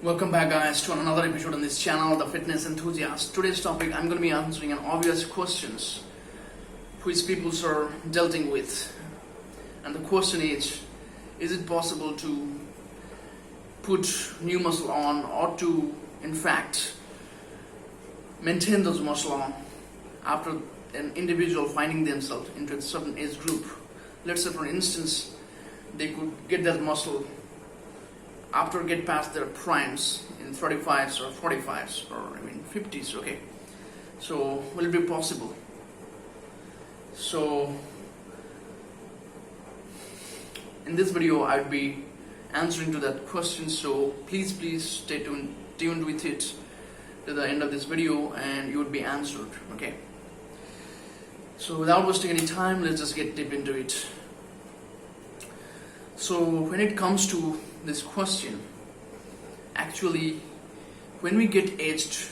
Welcome back guys to another episode on this channel, The Fitness Enthusiast. Today's topic, I'm going to be answering an obvious questions which people are dealing with. And the question is it possible to put new muscle on or to in fact maintain those muscle on after an individual finding themselves into a certain age group? Let's say for instance they could get that muscle after get past their primes in 35s or 45s or 50s, okay? So will it be possible? So in this video I'll be answering to that question, so please stay tuned with it to the end of this video and you would be answered, okay? So without wasting any time, let's just get deep into it. So when it comes to this question, actually when we get aged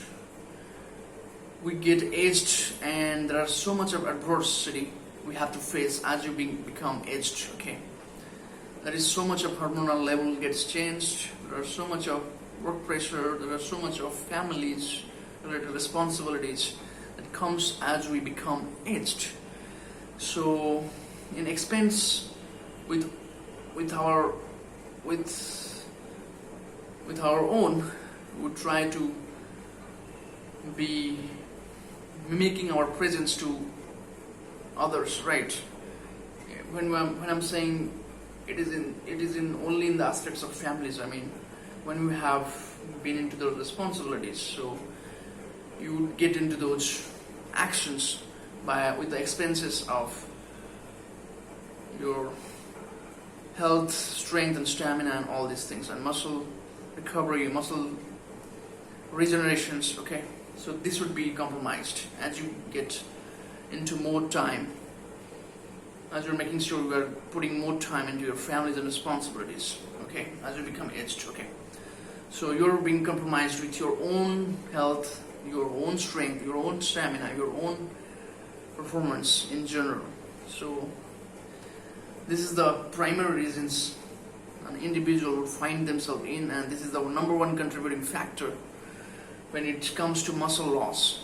and there are so much of adversity we have to face as you become aged, okay? There is so much of hormonal level gets changed, there are so much of work pressure, there are so much of families related responsibilities that comes as we become aged. So in expense with our own, we would try to be mimicking our presence to others, right? When I'm saying it is in only in the aspects of families. I mean, when we have been into those responsibilities, so you would get into those actions with the expenses of your health, strength and stamina and all these things, and muscle recovery, muscle regenerations, okay? So this would be compromised as you get into more time, as you're making sure you are putting more time into your families and responsibilities, okay, as you become aged, okay? So you're being compromised with your own health, your own strength, your own stamina, your own performance in general. So this is the primary reasons an individual will find themselves in, and this is the number one contributing factor when it comes to muscle loss.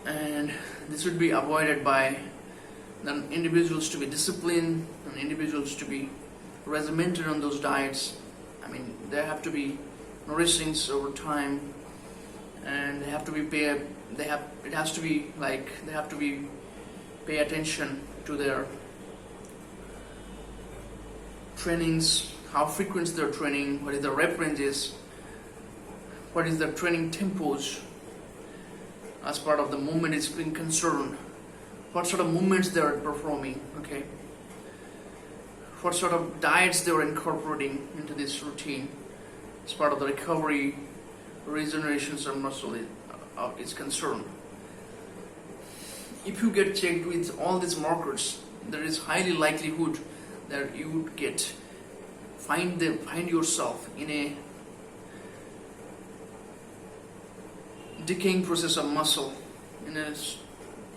And this would be avoided by the individuals to be disciplined and individuals to be regimented on those diets. I mean, they have to be nourishings over time, and they have to be pay attention to their trainings, how frequent their training, what is the rep ranges, what is the training tempos as part of the movement is being concerned, what sort of movements they are performing, okay, what sort of diets they are incorporating into this routine as part of the recovery, regenerations of muscle is concerned. If you get checked with all these markers, there is highly likelihood that you would find yourself in a decaying process of muscle in a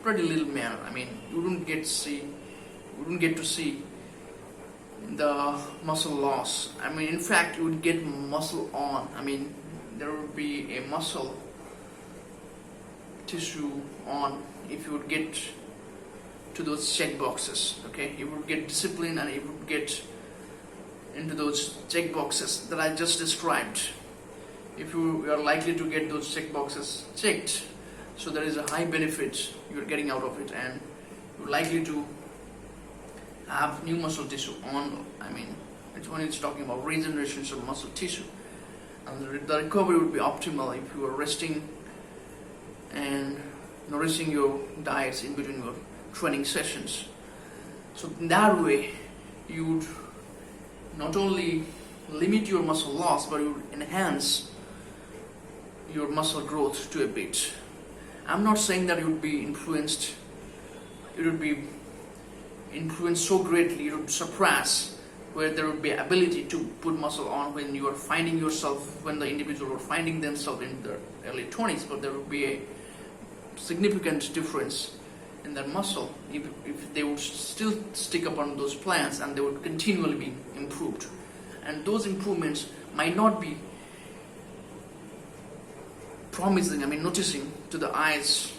pretty little manner. I mean, you wouldn't get to see the muscle loss. I mean, in fact, you would get muscle on. I mean, there would be a muscle tissue on if you would get to those check boxes, okay? You would get discipline and you would get into those check boxes that I just described. If you are likely to get those check boxes checked, so there is a high benefit you're getting out of it, and you're likely to have new muscle tissue on. I mean, it's when it's talking about regeneration of muscle tissue, and the recovery would be optimal if you are resting and nourishing your diets in between your training sessions. So in that way you would not only limit your muscle loss, but you would enhance your muscle growth to a bit. I'm not saying that it would be influenced so greatly, it would suppress where there would be ability to put muscle on when you are finding yourself, when the individual are finding themselves in their early 20s, but there would be a significant difference in their muscle if they would still stick upon those plans, and they would continually be improved. and those improvements might not be promising, noticing to the eyes,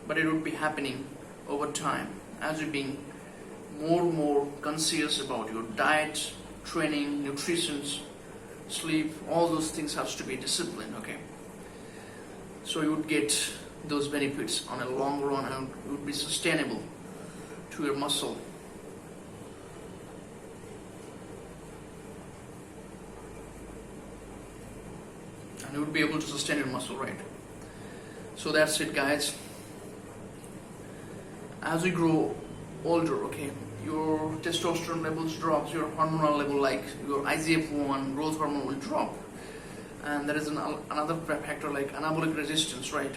but it would be happening over time as you're being more and more conscious about your diet, training, nutrition, sleep. All those things has to be disciplined, okay? So you would get those benefits on a long run, and it would be sustainable to your muscle. And you would be able to sustain your muscle, right? So that's it, guys. As we grow older, okay, your testosterone levels drops, your hormonal level like your IGF-1 growth hormone will drop, and there is another factor like anabolic resistance, right?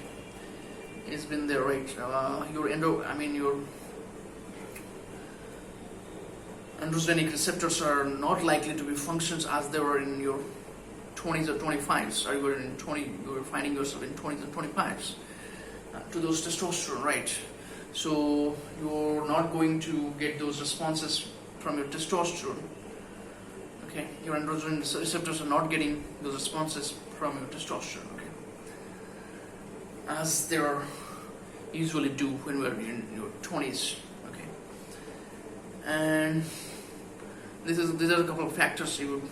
It's been there, right? Your androgenic receptors are not likely to be functions as they were in your 20s or 25s, or you were finding yourself in 20s and 25s to those testosterone, right? So you're not going to get those responses from your testosterone. Okay, your androgen receptors are not getting those responses from your testosterone. Okay, as they are usually do when we're in your 20s. Okay, and these are a couple of factors you would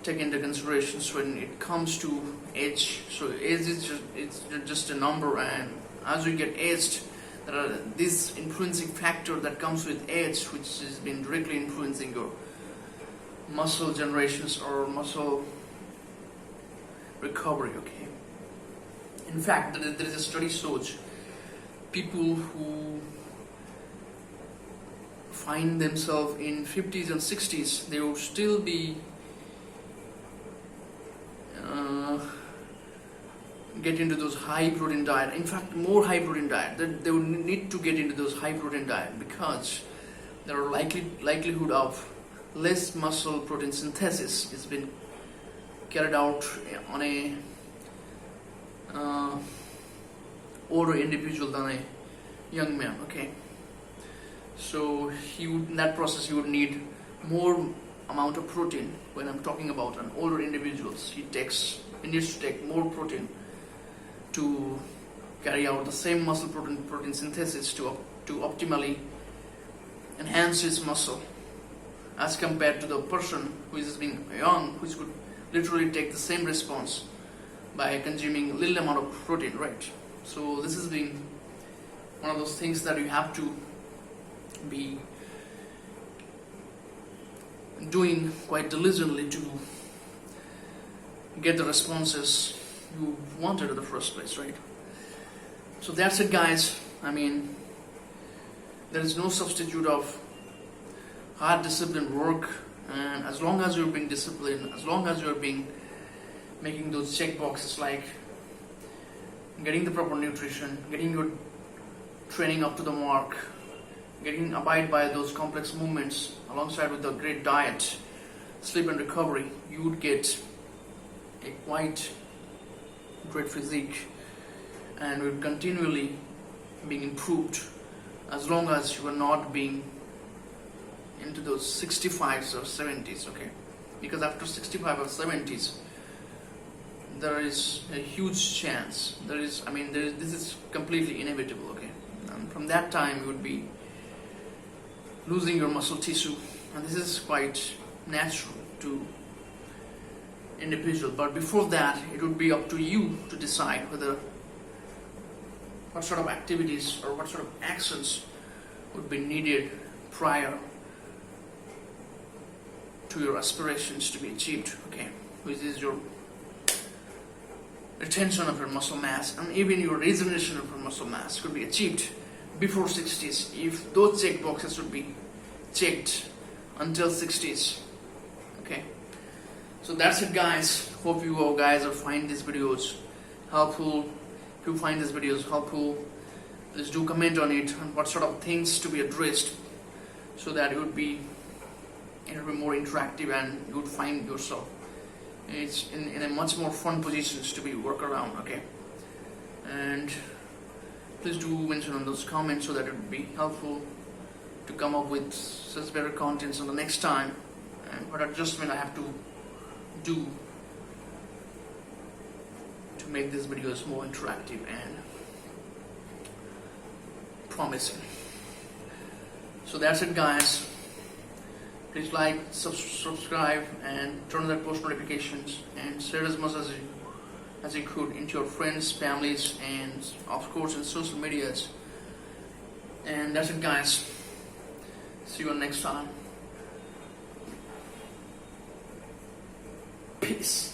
take into considerations when it comes to age. So age is just a number, and as we get aged, there are this influencing factor that comes with age, which has been directly influencing your muscle generations or muscle recovery. Okay. In fact, there is a study shows people who find themselves in 50s and 60s, they will still be get into those high protein diet. In fact, more high protein diet. They will need to get into those high protein diet because there are likelihood of less muscle protein synthesis is been carried out on a older individual than a young man. Okay, so in that process he would need more amount of protein. When I'm talking about an older individuals, he needs to take more protein to carry out the same muscle protein synthesis to optimally enhance his muscle, as compared to the person who is being young, which could literally take the same response by consuming little amount of protein, right? So this is being one of those things that you have to be doing quite diligently to get the responses you wanted in the first place, right? So that's it, guys. There is no substitute of hard disciplined work, and as long as you're being disciplined, as long as you're making those check boxes like getting the proper nutrition, getting your training up to the mark, abide by those complex movements alongside with a great diet, sleep and recovery, you would get a quite great physique and will continually being improved as long as you are not being into those 65s or 70s, okay? Because after 65 or 70s, there is a huge chance. This is completely inevitable, okay? And from that time, you would be losing your muscle tissue, and this is quite natural to individual. But before that, it would be up to you to decide what sort of activities or what sort of actions would be needed prior to your aspirations to be achieved, okay? Which is your retention of your muscle mass, and even your regeneration of your muscle mass could be achieved before 60s if those check boxes would be checked until 60s, okay? So that's it, guys. Hope you all guys find these videos helpful. If you find these videos helpful, please do comment on it and what sort of things to be addressed, so that it would be more interactive and you would find yourself it's in a much more fun positions to be work around, okay? And please do mention on those comments so that it would be helpful to come up with such better contents on the next time. and what adjustment I have to do to make these videos more interactive and promising. So that's it, guys. Please like, subscribe, and turn on that post notifications, and share as much as you could into your friends, families, and of course in social medias. And that's it, guys. See you next time. Peace.